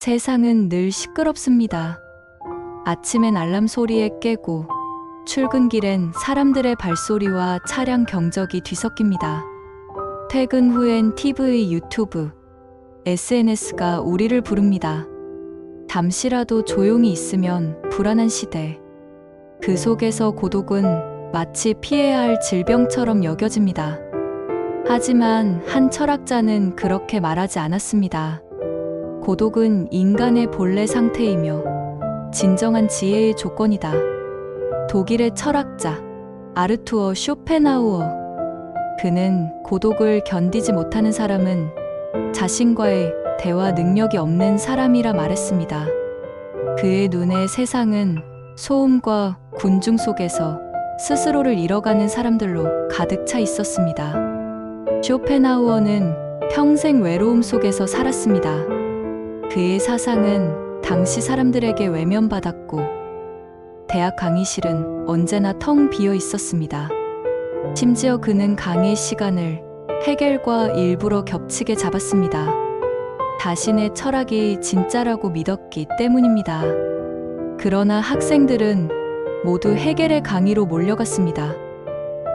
세상은 늘 시끄럽습니다. 아침엔 알람 소리에 깨고 출근길엔 사람들의 발소리와 차량 경적이 뒤섞입니다. 퇴근 후엔 TV, 유튜브, SNS가 우리를 부릅니다. 잠시라도 조용히 있으면 불안한 시대. 그 속에서 고독은 마치 피해야 할 질병처럼 여겨집니다. 하지만 한 철학자는 그렇게 말하지 않았습니다. 고독은 인간의 본래 상태이며 진정한 지혜의 조건이다. 독일의 철학자 아르투어 쇼펜하우어. 그는 고독을 견디지 못하는 사람은 자신과의 대화 능력이 없는 사람이라 말했습니다. 그의 눈에 세상은 소음과 군중 속에서 스스로를 잃어가는 사람들로 가득 차 있었습니다. 쇼펜하우어는 평생 외로움 속에서 살았습니다. 그의 사상은 당시 사람들에게 외면받았고 대학 강의실은 언제나 텅 비어 있었습니다. 심지어 그는 강의 시간을 해겔과 일부러 겹치게 잡았습니다. 자신의 철학이 진짜라고 믿었기 때문입니다. 그러나 학생들은 모두 해겔의 강의로 몰려갔습니다.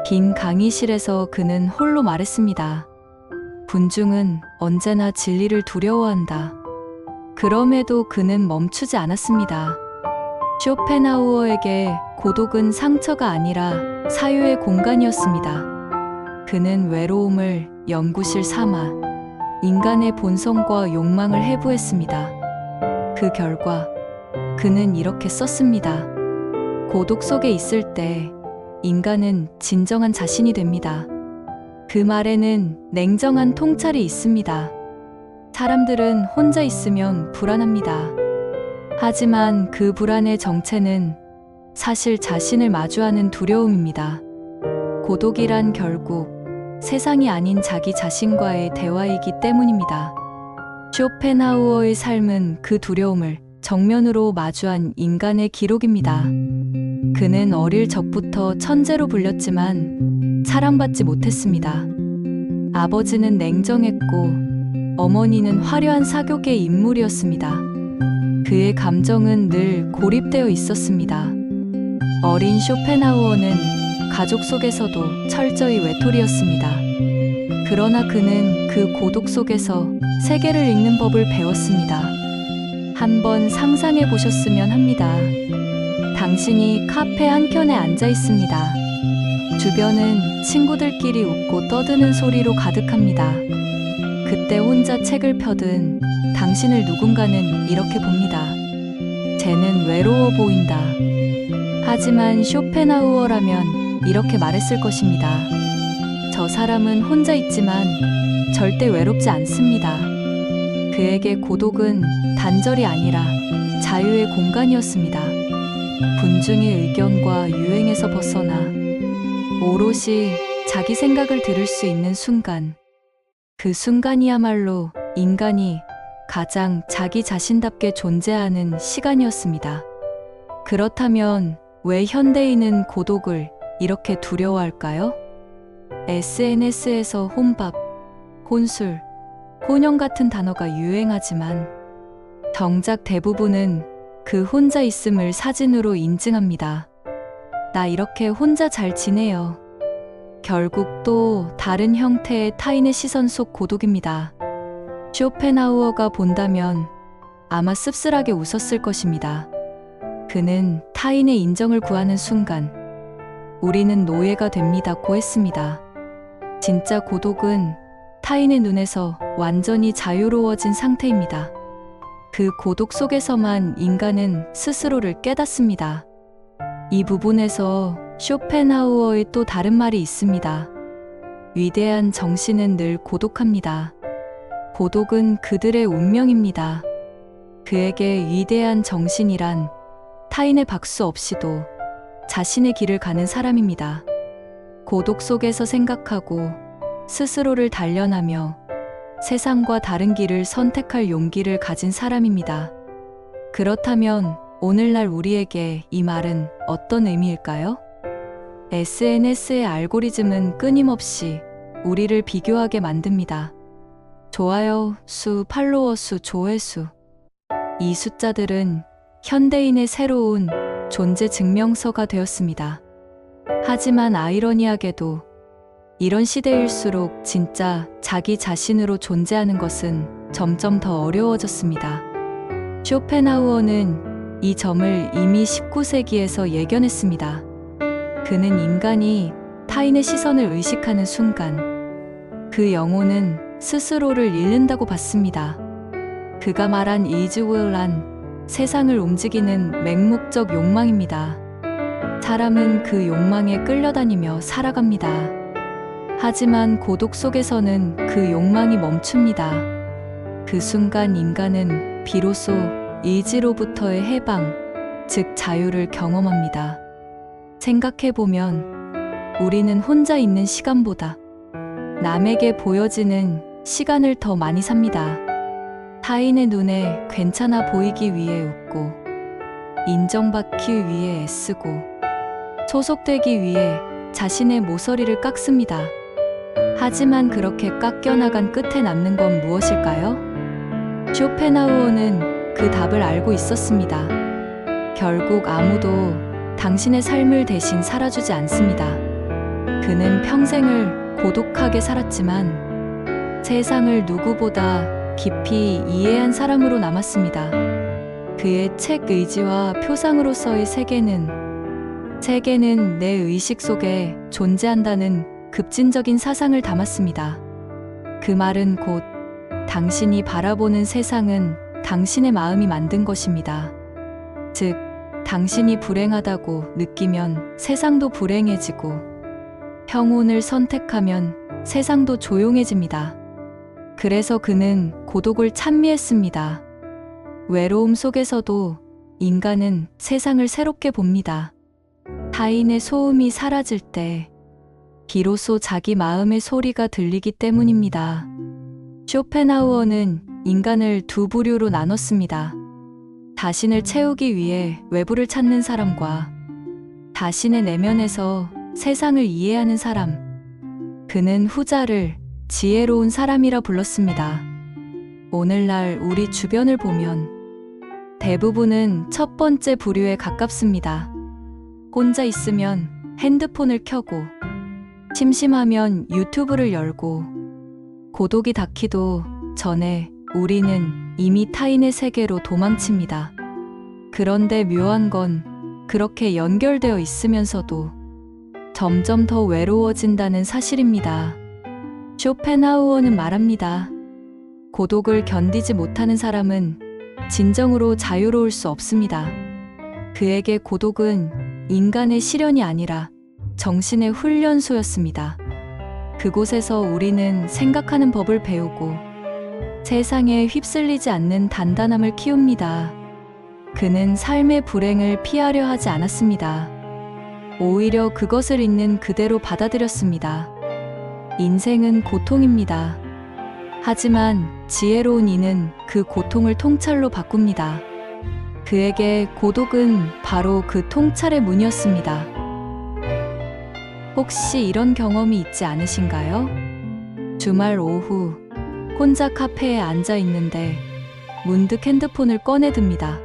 빈 강의실에서 그는 홀로 말했습니다. 군중은 언제나 진리를 두려워한다. 그럼에도 그는 멈추지 않았습니다. 쇼펜하우어에게 고독은 상처가 아니라 사유의 공간이었습니다. 그는 외로움을 연구실 삼아 인간의 본성과 욕망을 해부했습니다. 그 결과 그는 이렇게 썼습니다. 고독 속에 있을 때 인간은 진정한 자신이 됩니다. 그 말에는 냉정한 통찰이 있습니다. 사람들은 혼자 있으면 불안합니다. 하지만 그 불안의 정체는 사실 자신을 마주하는 두려움입니다. 고독이란 결국 세상이 아닌 자기 자신과의 대화이기 때문입니다. 쇼펜하우어의 삶은 그 두려움을 정면으로 마주한 인간의 기록입니다. 그는 어릴 적부터 천재로 불렸지만 사랑받지 못했습니다. 아버지는 냉정했고 어머니는 화려한 사교계 인물이었습니다. 그의 감정은 늘 고립되어 있었습니다. 어린 쇼펜하우어는 가족 속에서도 철저히 외톨이였습니다. 그러나 그는 그 고독 속에서 세계를 읽는 법을 배웠습니다. 한번 상상해 보셨으면 합니다. 당신이 카페 한켠에 앉아 있습니다. 주변은 친구들끼리 웃고 떠드는 소리로 가득합니다. 그때 혼자 책을 펴든 당신을 누군가는 이렇게 봅니다. 쟤는 외로워 보인다. 하지만 쇼펜하우어라면 이렇게 말했을 것입니다. 저 사람은 혼자 있지만 절대 외롭지 않습니다. 그에게 고독은 단절이 아니라 자유의 공간이었습니다. 군중의 의견과 유행에서 벗어나 오롯이 자기 생각을 들을 수 있는 순간, 그 순간이야말로 인간이 가장 자기 자신답게 존재하는 시간이었습니다. 그렇다면 왜 현대인은 고독을 이렇게 두려워할까요? SNS에서 혼밥, 혼술, 혼영 같은 단어가 유행하지만 정작 대부분은 그 혼자 있음을 사진으로 인증합니다. 나 이렇게 혼자 잘 지내요. 결국 또 다른 형태의 타인의 시선 속 고독입니다. 쇼펜하우어가 본다면 아마 씁쓸하게 웃었을 것입니다. 그는 타인의 인정을 구하는 순간 우리는 노예가 됩니다고 했습니다. 진짜 고독은 타인의 눈에서 완전히 자유로워진 상태입니다. 그 고독 속에서만 인간은 스스로를 깨닫습니다. 이 부분에서 쇼펜하우어의 또 다른 말이 있습니다. 위대한 정신은 늘 고독합니다. 고독은 그들의 운명입니다. 그에게 위대한 정신이란 타인의 박수 없이도 자신의 길을 가는 사람입니다. 고독 속에서 생각하고 스스로를 단련하며 세상과 다른 길을 선택할 용기를 가진 사람입니다. 그렇다면 오늘날 우리에게 이 말은 어떤 의미일까요? SNS의 알고리즘은 끊임없이 우리를 비교하게 만듭니다. 좋아요 수, 팔로워 수, 조회수. 이 숫자들은 현대인의 새로운 존재 증명서가 되었습니다. 하지만 아이러니하게도 이런 시대일수록 진짜 자기 자신으로 존재하는 것은 점점 더 어려워졌습니다. 쇼펜하우어는 이 점을 이미 19세기에서 예견했습니다. 그는 인간이 타인의 시선을 의식하는 순간 그 영혼은 스스로를 잃는다고 봤습니다. 그가 말한 이즈웰란 세상을 움직이는 맹목적 욕망입니다. 사람은 그 욕망에 끌려다니며 살아갑니다. 하지만 고독 속에서는 그 욕망이 멈춥니다. 그 순간 인간은 비로소 의지로부터의 해방, 즉 자유를 경험합니다. 생각해보면 우리는 혼자 있는 시간보다 남에게 보여지는 시간을 더 많이 삽니다. 타인의 눈에 괜찮아 보이기 위해 웃고, 인정받기 위해 애쓰고, 소속되기 위해 자신의 모서리를 깎습니다. 하지만 그렇게 깎여나간 끝에 남는 건 무엇일까요? 쇼펜하우어는 그 답을 알고 있었습니다. 결국 아무도 당신의 삶을 대신 살아주지 않습니다. 그는 평생을 고독하게 살았지만 세상을 누구보다 깊이 이해한 사람으로 남았습니다. 그의 책 의지와 표상으로서의 세계는 내 의식 속에 존재한다는 급진적인 사상을 담았습니다. 그 말은 곧 당신이 바라보는 세상은 당신의 마음이 만든 것입니다. 즉, 당신이 불행하다고 느끼면 세상도 불행해지고, 평온을 선택하면 세상도 조용해집니다. 그래서 그는 고독을 찬미했습니다. 외로움 속에서도 인간은 세상을 새롭게 봅니다. 타인의 소음이 사라질 때 비로소 자기 마음의 소리가 들리기 때문입니다. 쇼펜하우어는 인간을 두 부류로 나눴습니다. 자신을 채우기 위해 외부를 찾는 사람과 자신의 내면에서 세상을 이해하는 사람. 그는 후자를 지혜로운 사람이라 불렀습니다. 오늘날 우리 주변을 보면 대부분은 첫 번째 부류에 가깝습니다. 혼자 있으면 핸드폰을 켜고, 심심하면 유튜브를 열고, 고독이 닿기도 전에 우리는 이미 타인의 세계로 도망칩니다. 그런데 묘한 건 그렇게 연결되어 있으면서도 점점 더 외로워진다는 사실입니다. 쇼펜하우어는 말합니다. 고독을 견디지 못하는 사람은 진정으로 자유로울 수 없습니다. 그에게 고독은 인간의 시련이 아니라 정신의 훈련소였습니다. 그곳에서 우리는 생각하는 법을 배우고 세상에 휩쓸리지 않는 단단함을 키웁니다. 그는 삶의 불행을 피하려 하지 않았습니다. 오히려 그것을 있는 그대로 받아들였습니다. 인생은 고통입니다. 하지만 지혜로운 이는 그 고통을 통찰로 바꿉니다. 그에게 고독은 바로 그 통찰의 문이었습니다. 혹시 이런 경험이 있지 않으신가요? 주말 오후 혼자 카페에 앉아 있는데 문득 핸드폰을 꺼내 듭니다.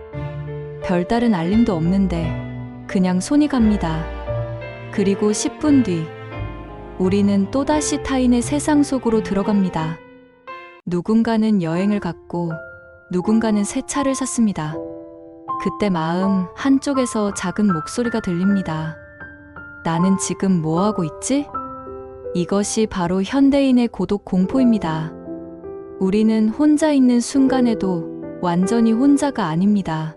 별다른 알림도 없는데 그냥 손이 갑니다. 그리고 10분 뒤 우리는 또다시 타인의 세상 속으로 들어갑니다. 누군가는 여행을 갔고 누군가는 새 차를 샀습니다. 그때 마음 한쪽에서 작은 목소리가 들립니다. 나는 지금 뭐 하고 있지? 이것이 바로 현대인의 고독 공포입니다. 우리는 혼자 있는 순간에도 완전히 혼자가 아닙니다.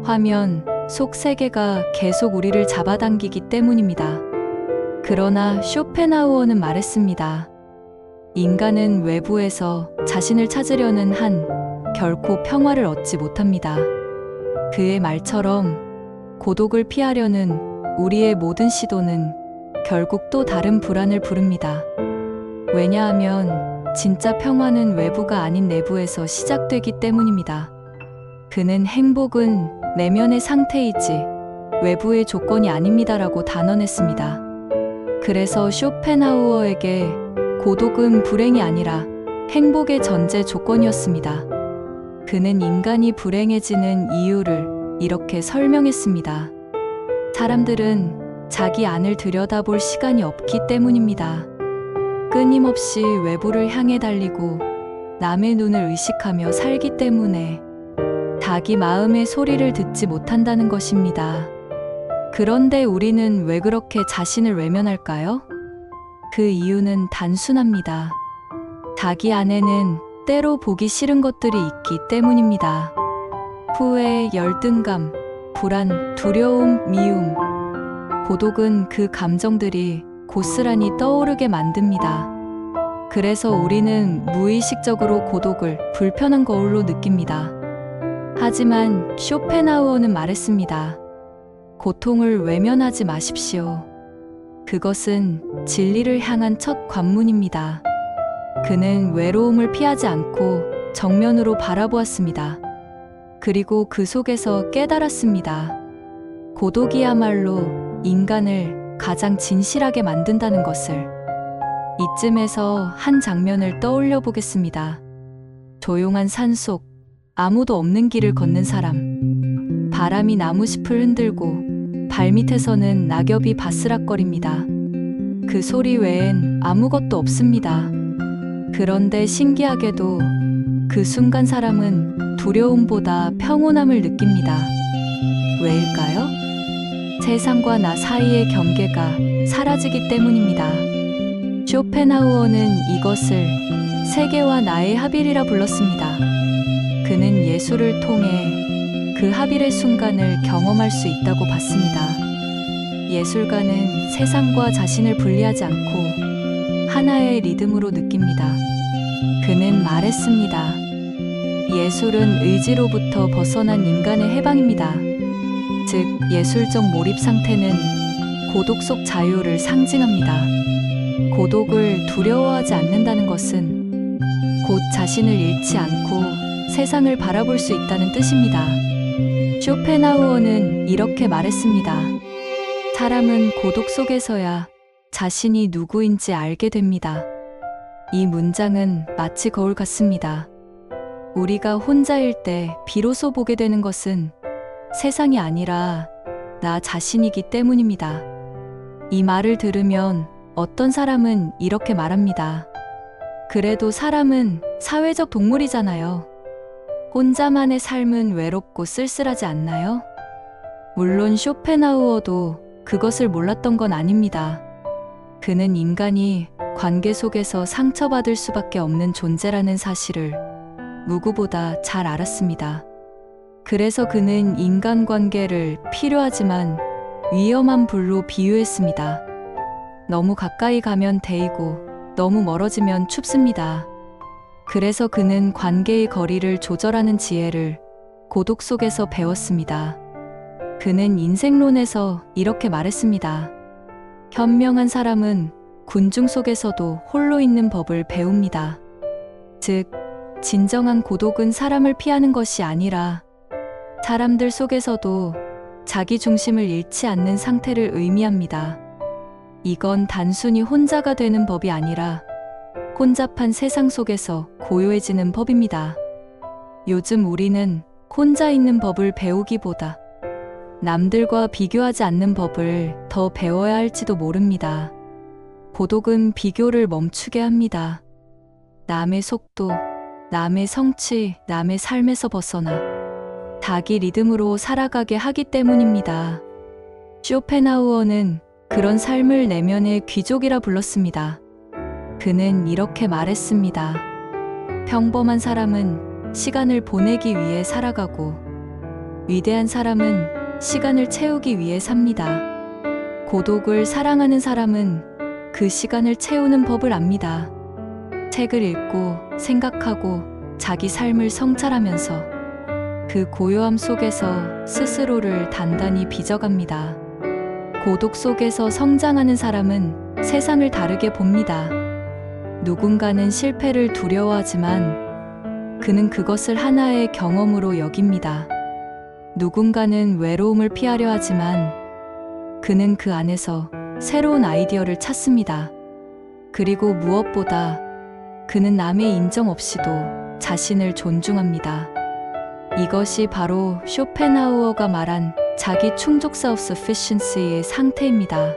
화면 속 세계가 계속 우리를 잡아당기기 때문입니다. 그러나 쇼펜하우어는 말했습니다. 인간은 외부에서 자신을 찾으려는 한 결코 평화를 얻지 못합니다. 그의 말처럼 고독을 피하려는 우리의 모든 시도는 결국 또 다른 불안을 부릅니다. 왜냐하면 진짜 평화는 외부가 아닌 내부에서 시작되기 때문입니다. 그는 행복은 내면의 상태이지 외부의 조건이 아닙니다라고 단언했습니다. 그래서 쇼펜하우어에게 고독은 불행이 아니라 행복의 전제 조건이었습니다. 그는 인간이 불행해지는 이유를 이렇게 설명했습니다. 사람들은 자기 안을 들여다볼 시간이 없기 때문입니다. 끊임없이 외부를 향해 달리고 남의 눈을 의식하며 살기 때문에 자기 마음의 소리를 듣지 못한다는 것입니다. 그런데 우리는 왜 그렇게 자신을 외면할까요? 그 이유는 단순합니다. 자기 안에는 때로 보기 싫은 것들이 있기 때문입니다. 후회, 열등감, 불안, 두려움, 미움, 고독은 그 감정들이 고스란히 떠오르게 만듭니다. 그래서 우리는 무의식적으로 고독을 불편한 거울로 느낍니다. 하지만 쇼펜하우어는 말했습니다. 고통을 외면하지 마십시오. 그것은 진리를 향한 첫 관문입니다. 그는 외로움을 피하지 않고 정면으로 바라보았습니다. 그리고 그 속에서 깨달았습니다. 고독이야말로 인간을 가장 진실하게 만든다는 것을. 이쯤에서 한 장면을 떠올려 보겠습니다. 조용한 산속, 아무도 없는 길을 걷는 사람. 바람이 나무잎을 흔들고 발밑에서는 낙엽이 바스락거립니다. 그 소리 외엔 아무것도 없습니다. 그런데 신기하게도 그 순간 사람은 두려움보다 평온함을 느낍니다. 왜일까요? 세상과 나 사이의 경계가 사라지기 때문입니다. 쇼펜하우어는 이것을 세계와 나의 합일이라 불렀습니다. 그는 예술을 통해 그 합일의 순간을 경험할 수 있다고 봤습니다. 예술가는 세상과 자신을 분리하지 않고 하나의 리듬으로 느낍니다. 그는 말했습니다. 예술은 의지로부터 벗어난 인간의 해방입니다. 즉, 예술적 몰입 상태는 고독 속 자유를 상징합니다. 고독을 두려워하지 않는다는 것은 곧 자신을 잃지 않고 세상을 바라볼 수 있다는 뜻입니다. 쇼펜하우어는 이렇게 말했습니다. 사람은 고독 속에서야 자신이 누구인지 알게 됩니다. 이 문장은 마치 거울 같습니다. 우리가 혼자일 때 비로소 보게 되는 것은 세상이 아니라 나 자신이기 때문입니다. 이 말을 들으면 어떤 사람은 이렇게 말합니다. 그래도 사람은 사회적 동물이잖아요. 혼자만의 삶은 외롭고 쓸쓸하지 않나요? 물론 쇼펜하우어도 그것을 몰랐던 건 아닙니다. 그는 인간이 관계 속에서 상처받을 수밖에 없는 존재라는 사실을 누구보다 잘 알았습니다. 그래서 그는 인간관계를 필요하지만 위험한 불로 비유했습니다. 너무 가까이 가면 데이고 너무 멀어지면 춥습니다. 그래서 그는 관계의 거리를 조절하는 지혜를 고독 속에서 배웠습니다. 그는 인생론에서 이렇게 말했습니다. 현명한 사람은 군중 속에서도 홀로 있는 법을 배웁니다. 즉, 진정한 고독은 사람을 피하는 것이 아니라 사람들 속에서도 자기 중심을 잃지 않는 상태를 의미합니다. 이건 단순히 혼자가 되는 법이 아니라 혼잡한 세상 속에서 고요해지는 법입니다. 요즘 우리는 혼자 있는 법을 배우기보다 남들과 비교하지 않는 법을 더 배워야 할지도 모릅니다. 고독은 비교를 멈추게 합니다. 남의 속도, 남의 성취, 남의 삶에서 벗어나 자기 리듬으로 살아가게 하기 때문입니다. 쇼펜하우어는 그런 삶을 내면의 귀족이라 불렀습니다. 그는 이렇게 말했습니다. 평범한 사람은 시간을 보내기 위해 살아가고 위대한 사람은 시간을 채우기 위해 삽니다. 고독을 사랑하는 사람은 그 시간을 채우는 법을 압니다. 책을 읽고 생각하고 자기 삶을 성찰하면서 그 고요함 속에서 스스로를 단단히 빚어갑니다. 고독 속에서 성장하는 사람은 세상을 다르게 봅니다. 누군가는 실패를 두려워하지만 그는 그것을 하나의 경험으로 여깁니다. 누군가는 외로움을 피하려 하지만 그는 그 안에서 새로운 아이디어를 찾습니다. 그리고 무엇보다 그는 남의 인정 없이도 자신을 존중합니다. 이것이 바로 쇼펜하우어가 말한 자기 충족 self-sufficiency의 상태입니다.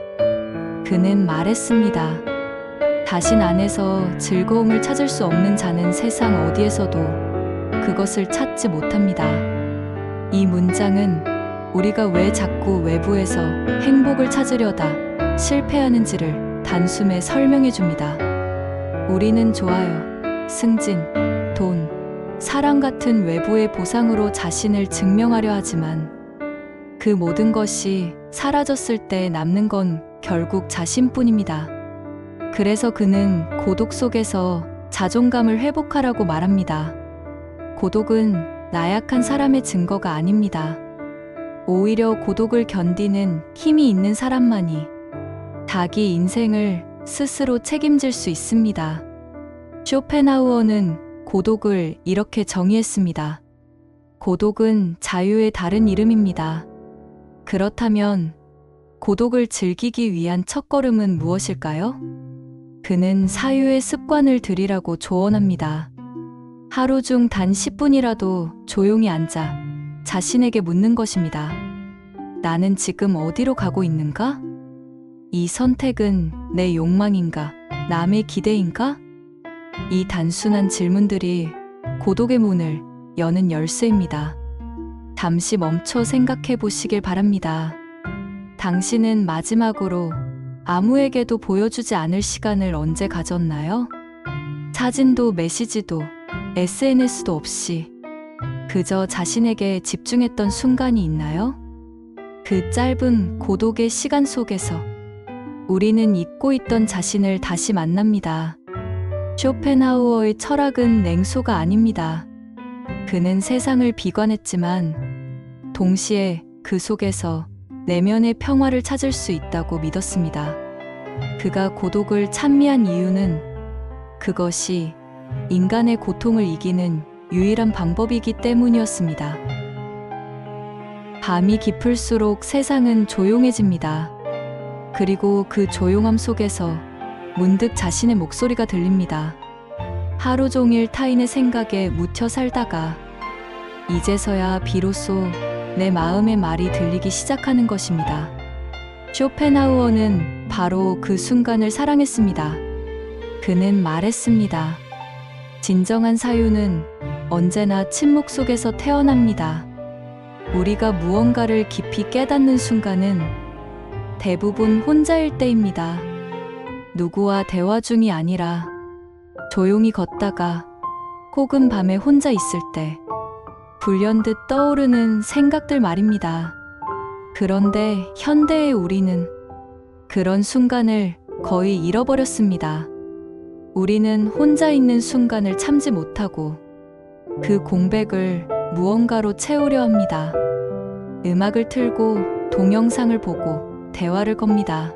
그는 말했습니다. 자신 안에서 즐거움을 찾을 수 없는 자는 세상 어디에서도 그것을 찾지 못합니다. 이 문장은 우리가 왜 자꾸 외부에서 행복을 찾으려다 실패하는지를 단숨에 설명해 줍니다. 우리는 좋아요, 승진, 돈, 사랑 같은 외부의 보상으로 자신을 증명하려 하지만 그 모든 것이 사라졌을 때 남는 건 결국 자신뿐입니다. 그래서 그는 고독 속에서 자존감을 회복하라고 말합니다. 고독은 나약한 사람의 증거가 아닙니다. 오히려 고독을 견디는 힘이 있는 사람만이 자기 인생을 스스로 책임질 수 있습니다. 쇼펜하우어는 고독을 이렇게 정의했습니다. 고독은 자유의 다른 이름입니다. 그렇다면 고독을 즐기기 위한 첫걸음은 무엇일까요? 그는 사유의 습관을 들이라고 조언합니다. 하루 중 단 10분이라도 조용히 앉아 자신에게 묻는 것입니다. 나는 지금 어디로 가고 있는가? 이 선택은 내 욕망인가? 남의 기대인가? 이 단순한 질문들이 고독의 문을 여는 열쇠입니다. 잠시 멈춰 생각해 보시길 바랍니다. 당신은 마지막으로 아무에게도 보여주지 않을 시간을 언제 가졌나요? 사진도 메시지도 SNS도 없이 그저 자신에게 집중했던 순간이 있나요? 그 짧은 고독의 시간 속에서 우리는 잊고 있던 자신을 다시 만납니다. 쇼펜하우어의 철학은 냉소가 아닙니다. 그는 세상을 비관했지만 동시에 그 속에서 내면의 평화를 찾을 수 있다고 믿었습니다. 그가 고독을 찬미한 이유는 그것이 인간의 고통을 이기는 유일한 방법이기 때문이었습니다. 밤이 깊을수록 세상은 조용해집니다. 그리고 그 조용함 속에서 문득 자신의 목소리가 들립니다. 하루 종일 타인의 생각에 묻혀 살다가 이제서야 비로소 내 마음의 말이 들리기 시작하는 것입니다. 쇼펜하우어는 바로 그 순간을 사랑했습니다. 그는 말했습니다. 진정한 사유는 언제나 침묵 속에서 태어납니다. 우리가 무언가를 깊이 깨닫는 순간은 대부분 혼자일 때입니다. 누구와 대화 중이 아니라 조용히 걷다가 혹은 밤에 혼자 있을 때 불현듯 떠오르는 생각들 말입니다. 그런데 현대의 우리는 그런 순간을 거의 잃어버렸습니다. 우리는 혼자 있는 순간을 참지 못하고 그 공백을 무언가로 채우려 합니다. 음악을 틀고 동영상을 보고 대화를 겁니다.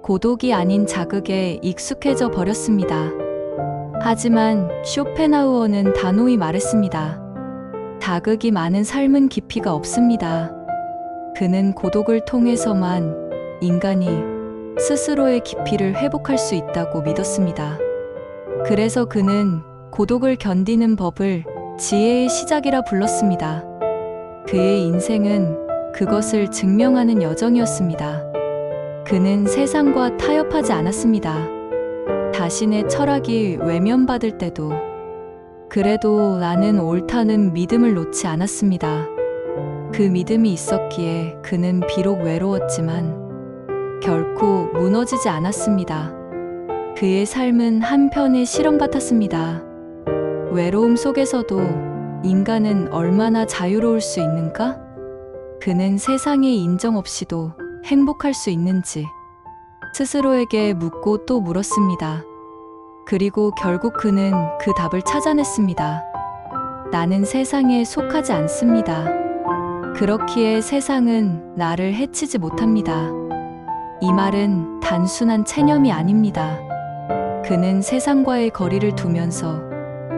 고독이 아닌 자극에 익숙해져 버렸습니다. 하지만 쇼펜하우어는 단호히 말했습니다. 자극이 많은 삶은 깊이가 없습니다. 그는 고독을 통해서만 인간이 스스로의 깊이를 회복할 수 있다고 믿었습니다. 그래서 그는 고독을 견디는 법을 지혜의 시작이라 불렀습니다. 그의 인생은 그것을 증명하는 여정이었습니다. 그는 세상과 타협하지 않았습니다. 자신의 철학이 외면받을 때도 그래도 나는 옳다는 믿음을 놓지 않았습니다. 그 믿음이 있었기에 그는 비록 외로웠지만 결코 무너지지 않았습니다. 그의 삶은 한편의 실험 같았습니다. 외로움 속에서도 인간은 얼마나 자유로울 수 있는가? 그는 세상의 인정 없이도 행복할 수 있는지 스스로에게 묻고 또 물었습니다. 그리고 결국 그는 그 답을 찾아냈습니다. 나는 세상에 속하지 않습니다. 그렇기에 세상은 나를 해치지 못합니다. 이 말은 단순한 체념이 아닙니다. 그는 세상과의 거리를 두면서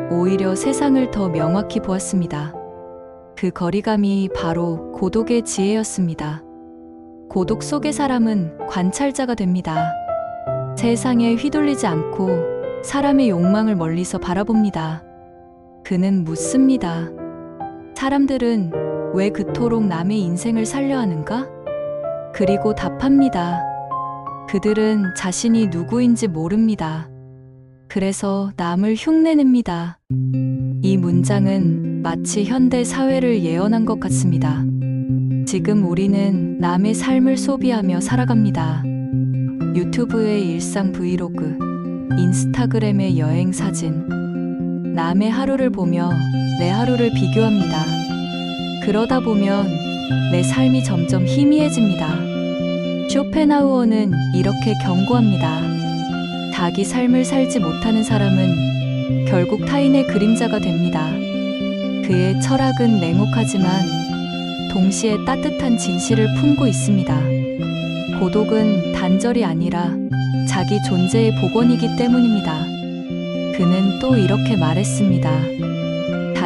오히려 세상을 더 명확히 보았습니다. 그 거리감이 바로 고독의 지혜였습니다. 고독 속의 사람은 관찰자가 됩니다. 세상에 휘둘리지 않고 사람의 욕망을 멀리서 바라봅니다. 그는 묻습니다. 사람들은 왜 그토록 남의 인생을 살려 하는가? 그리고 답합니다. 그들은 자신이 누구인지 모릅니다. 그래서 남을 흉내냅니다. 이 문장은 마치 현대 사회를 예언한 것 같습니다. 지금 우리는 남의 삶을 소비하며 살아갑니다. 유튜브의 일상 브이로그, 인스타그램의 여행 사진, 남의 하루를 보며 내 하루를 비교합니다. 그러다 보면 내 삶이 점점 희미해집니다. 쇼펜하우어는 이렇게 경고합니다. 자기 삶을 살지 못하는 사람은 결국 타인의 그림자가 됩니다. 그의 철학은 냉혹하지만 동시에 따뜻한 진실을 품고 있습니다. 고독은 단절이 아니라 자기 존재의 복원이기 때문입니다. 그는 또 이렇게 말했습니다.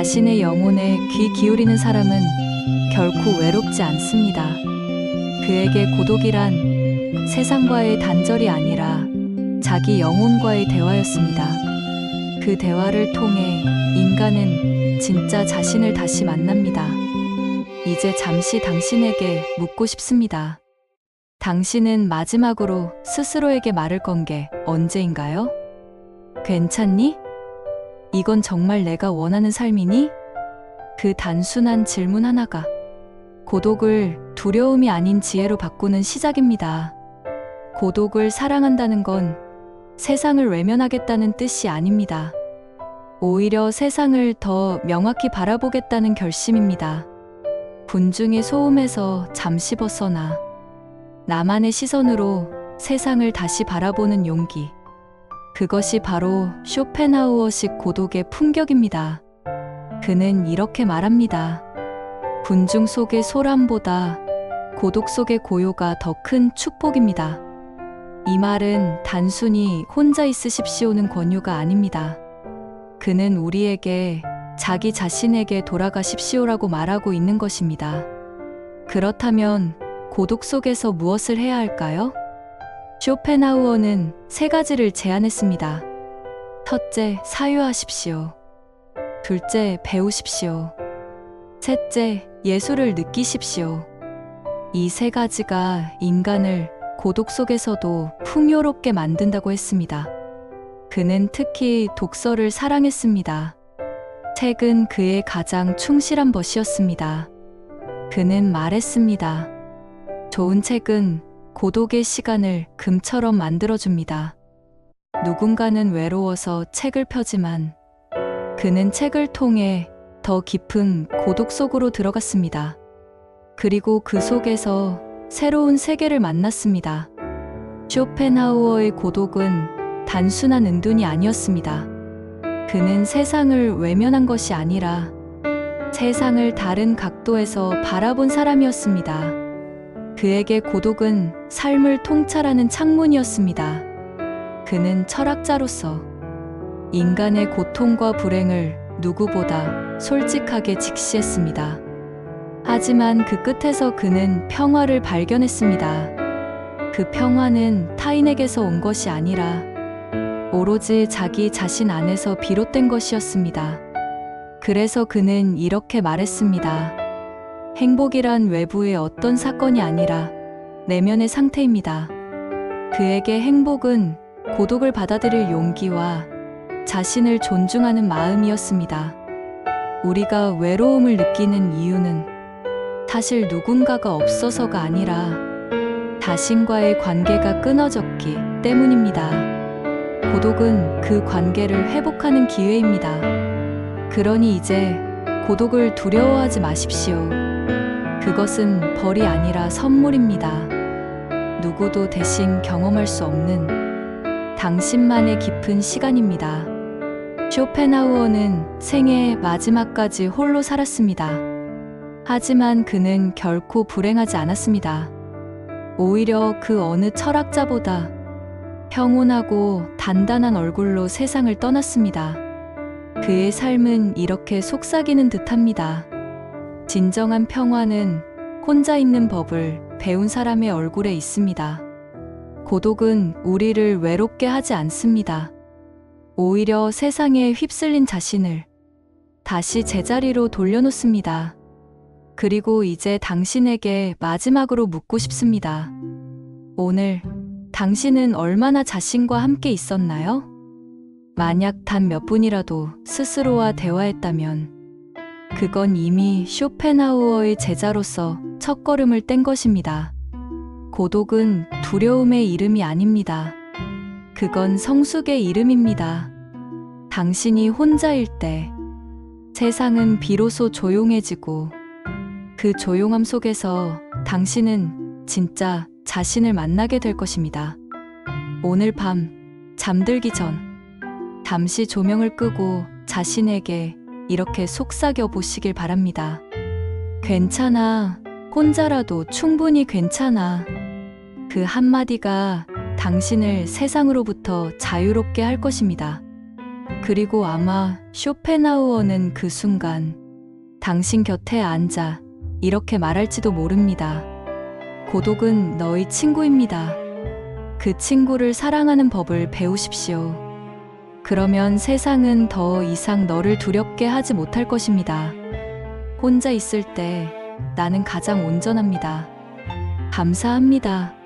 자신의 영혼에 귀 기울이는 사람은 결코 외롭지 않습니다. 그에게 고독이란 세상과의 단절이 아니라 자기 영혼과의 대화였습니다. 그 대화를 통해 인간은 진짜 자신을 다시 만납니다. 이제 잠시 당신에게 묻고 싶습니다. 당신은 마지막으로 스스로에게 말을 건 게 언제인가요? 괜찮니? 이건 정말 내가 원하는 삶이니? 그 단순한 질문 하나가 고독을 두려움이 아닌 지혜로 바꾸는 시작입니다. 고독을 사랑한다는 건 세상을 외면하겠다는 뜻이 아닙니다. 오히려 세상을 더 명확히 바라보겠다는 결심입니다. 군중의 소음에서 잠시 벗어나 나만의 시선으로 세상을 다시 바라보는 용기. 그것이 바로 쇼펜하우어식 고독의 품격입니다. 그는 이렇게 말합니다. 군중 속의 소란보다 고독 속의 고요가 더 큰 축복입니다. 이 말은 단순히 혼자 있으십시오는 권유가 아닙니다. 그는 우리에게 자기 자신에게 돌아가십시오라고 말하고 있는 것입니다. 그렇다면 고독 속에서 무엇을 해야 할까요? 쇼펜하우어는 3가지를 제안했습니다. 첫째, 사유하십시오. 둘째, 배우십시오. 셋째, 예술을 느끼십시오. 이 3가지가 인간을 고독 속에서도 풍요롭게 만든다고 했습니다. 그는 특히 독서를 사랑했습니다. 책은 그의 가장 충실한 벗이었습니다. 그는 말했습니다. 좋은 책은 고독의 시간을 금처럼 만들어줍니다. 누군가는 외로워서 책을 펴지만 그는 책을 통해 더 깊은 고독 속으로 들어갔습니다. 그리고 그 속에서 새로운 세계를 만났습니다. 쇼펜하우어의 고독은 단순한 은둔이 아니었습니다. 그는 세상을 외면한 것이 아니라 세상을 다른 각도에서 바라본 사람이었습니다. 그에게 고독은 삶을 통찰하는 창문이었습니다. 그는 철학자로서 인간의 고통과 불행을 누구보다 솔직하게 직시했습니다. 하지만 그 끝에서 그는 평화를 발견했습니다. 그 평화는 타인에게서 온 것이 아니라 오로지 자기 자신 안에서 비롯된 것이었습니다. 그래서 그는 이렇게 말했습니다. 행복이란 외부의 어떤 사건이 아니라 내면의 상태입니다. 그에게 행복은 고독을 받아들일 용기와 자신을 존중하는 마음이었습니다. 우리가 외로움을 느끼는 이유는 사실 누군가가 없어서가 아니라 자신과의 관계가 끊어졌기 때문입니다. 고독은 그 관계를 회복하는 기회입니다. 그러니 이제 고독을 두려워하지 마십시오. 그것은 벌이 아니라 선물입니다. 누구도 대신 경험할 수 없는 당신만의 깊은 시간입니다. 쇼펜하우어는 생애의 마지막까지 홀로 살았습니다. 하지만 그는 결코 불행하지 않았습니다. 오히려 그 어느 철학자보다 평온하고 단단한 얼굴로 세상을 떠났습니다. 그의 삶은 이렇게 속삭이는 듯합니다. 진정한 평화는 혼자 있는 법을 배운 사람의 얼굴에 있습니다. 고독은 우리를 외롭게 하지 않습니다. 오히려 세상에 휩쓸린 자신을 다시 제자리로 돌려놓습니다. 그리고 이제 당신에게 마지막으로 묻고 싶습니다. 오늘 당신은 얼마나 자신과 함께 있었나요? 만약 단 몇 분이라도 스스로와 대화했다면 그건 이미 쇼펜하우어의 제자로서 첫걸음을 뗀 것입니다. 고독은 두려움의 이름이 아닙니다. 그건 성숙의 이름입니다. 당신이 혼자일 때 세상은 비로소 조용해지고 그 조용함 속에서 당신은 진짜 자신을 만나게 될 것입니다. 오늘 밤 잠들기 전 잠시 조명을 끄고 자신에게 이렇게 속삭여 보시길 바랍니다. 괜찮아. 혼자라도 충분히 괜찮아. 그 한마디가 당신을 세상으로부터 자유롭게 할 것입니다. 그리고 아마 쇼펜하우어는 그 순간 당신 곁에 앉아 이렇게 말할지도 모릅니다. 고독은 너의 친구입니다. 그 친구를 사랑하는 법을 배우십시오. 그러면 세상은 더 이상 너를 두렵게 하지 못할 것입니다. 혼자 있을 때 나는 가장 온전합니다. 감사합니다.